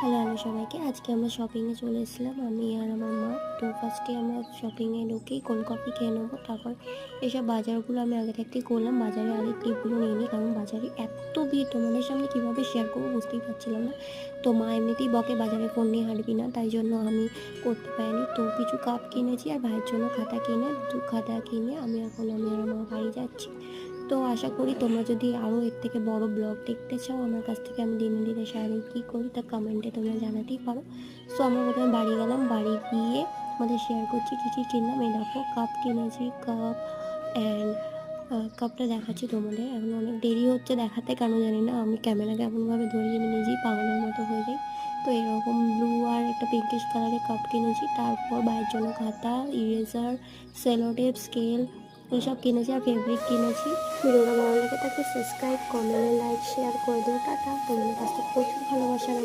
Hello hello সবাইকে। আজকে আমরা শপিংয়ে চলে এসেছিলাম আমি আর আমার মা। তো ফার্স্টে আমরা শপিংয়ে ঢুকেই কোল্ড কফি খেয়ে নেবো। তারপর এসব বাজারগুলো আমি আগে থাকতেই করলাম। বাজারে আগে ক্লিপগুলো নিয়ে নিই, কারণ বাজারে এত ভিড় তোমাদের সামনে কীভাবে শেয়ার করবো বুঝতেই পারছিলাম না। তো মা এমনিতেই বকে বাজারে ফোন নিয়ে হাঁটবি না, তাই জন্য আমি করতে পারিনি। তো কিছু কাপ কিনেছি আর ভাইয়ের জন্য খাতা কিনে খাতা কিনে আমি আর মা বাড়ি যাচ্ছি। তো আশা করি তোমরা যদি আরও এর থেকে বড় ব্লগ দেখতে চাও আমার কাছ থেকে, আমি দিনে দিনে সারাদিন কী করি তা কমেন্টে তোমরা জানাতেই পারো। সো আমরা প্রথমে বাড়ি গেলাম, বাড়ি গিয়ে আমাদের শেয়ার করছি কী কী কিনলাম। এই দেখো কাপ কিনেছি, কাপ অ্যান্ড কাপটা দেখাচ্ছি তোমাদের। এখন অনেক দেরি হচ্ছে দেখাতে, কেন জানি না, আমি ক্যামেরা কেমনভাবে ধরি আমি নিজেই পাগলের মতো হয়ে যাই। তো এরকম ব্লু আর একটা পিঙ্কিশ কালারের কাপ কিনেছি। তারপর ভাইয়ের জন্য খাতা, ইরেজার, সেলোটেপ, স্কেল এইসব কিনেছি আর ফেব্রিক কিনেছি। ভিডিওটা ভালো লাগে তাকে সাবস্ক্রাইব, কমেন্ট, লাইক, শেয়ার করে দিও। টাটা। তোমাদের কাছ থেকে প্রচুর ভালোবাসা রইল।